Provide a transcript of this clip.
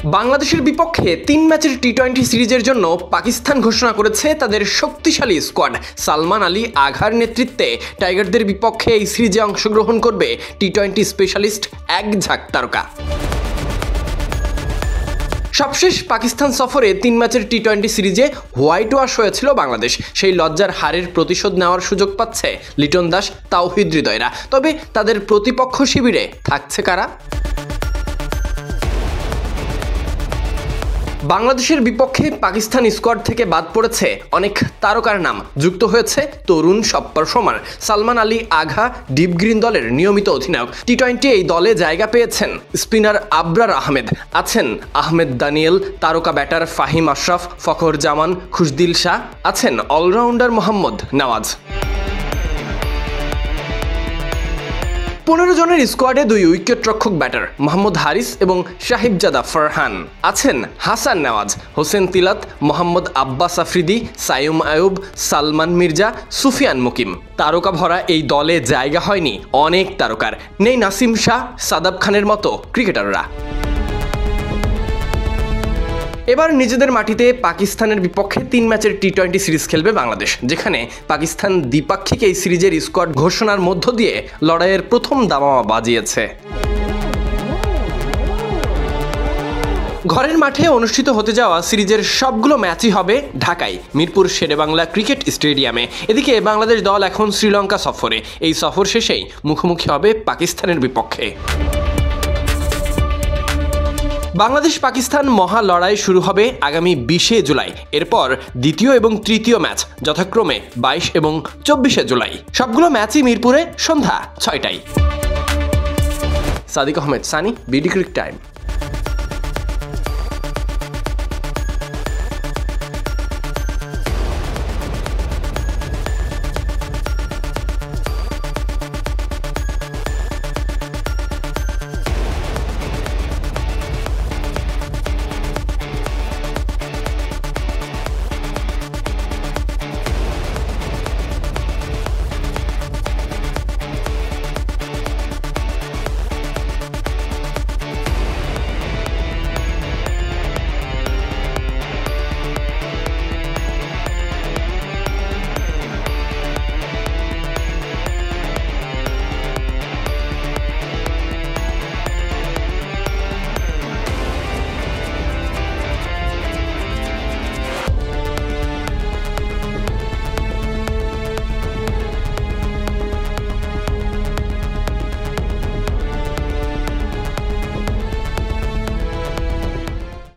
বাংলাদেশের বিপক্ষে 3 ম্যাচের টি-20 সিরিজের জন্য পাকিস্তান ঘোষণা করেছে তাদের শক্তিশালী স্কোয়াড। সালমান আলী আঘার নেতৃত্বে টাইগারদের বিপক্ষে এই সিরিজে অংশগ্রহণ করবে টি-20 স্পেশালিস্ট এক ঝাঁক তারকা। সবশেষ পাকিস্তান সফরে 3 ম্যাচের টি-20 সিরিজে হোয়াইট ওয়াশ হয়েছিল বাংলাদেশ। সেই লজ্জার হারের প্রতিশোধ নেওয়ার সুযোগ পাচ্ছে লিটন দাস, তাওহিদ হৃদয়রা। তবে তাদের প্রতিপক্ষ শিবিরে থাকছে কারা? বাংলাদেশের বিপক্ষে পাকিস্তান স্কোয়াড থেকে বাদ পড়েছে অনেক তারকার নাম, যুক্ত হয়েছে তরুণ সব performer. Salman Ali Agha deep green দলের নিয়মিত অধিনায়ক। টি-20 এই দলে জায়গা পেয়েছেন স্পিনার আবরার আহমেদ, আছেন আহমেদ দানিয়েল, তারকা ব্যাটার ফাহিম আশরাফ, ফখর জামান, খুশদিল শাহ, আছেন অলরাউন্ডার মোহাম্মদ নওয়াজ। 15 জনের স্কোয়াডে 2 উইকেটরক্ষক ব্যাটার মোহাম্মদ হারিস এবং সাহিবজাদা ফারহান, আছেন হাসান নেওয়াজ, হোসেন তিলাত, মোহাম্মদ আব্বাস আফ্রিদি, সাইম আয়ুব, সালমান মির্জা, সুফিয়ান মুকিম। তারকা ভরা এই দলে জায়গা হয়নি অনেক তারকার, নেই নাসিম শাহ, সাদাব খানের মতো ক্রিকেটাররা। এবার নিজেদের মাটিতে পাকিস্তানের বিপক্ষে 3 ম্যাচের টি-20 সিরিজ খেলবে বাংলাদেশ, যেখানে পাকিস্তান দ্বিপাক্ষিক এই সিরিজের স্কোয়াড ঘোষণার মধ্য দিয়ে লড়াইয়ের প্রথম দামামা বাজিয়েছে। ঘরের মাঠে অনুষ্ঠিত হতে যাওয়া সিরিজের সবগুলো ম্যাচই হবে ঢাকায় মিরপুর শেরেবাংলা ক্রিকেট স্টেডিয়ামে। এদিকে বাংলাদেশ দল এখন শ্রীলঙ্কা সফরে। এই সফর শেষেই মুখোমুখি হবে পাকিস্তানের বিপক্ষে। বাংলাদেশ পাকিস্তান মহা লড়াই শুরু হবে আগামী 20শে জুলাই। এরপর দ্বিতীয় এবং তৃতীয় ম্যাচ যথাক্রমে 22 এবং 24শে জুলাই। সবগুলো ম্যাচই মিরপুরে সন্ধ্যা 6টায়। Sadiq Ahmed Sunny, BD cric time.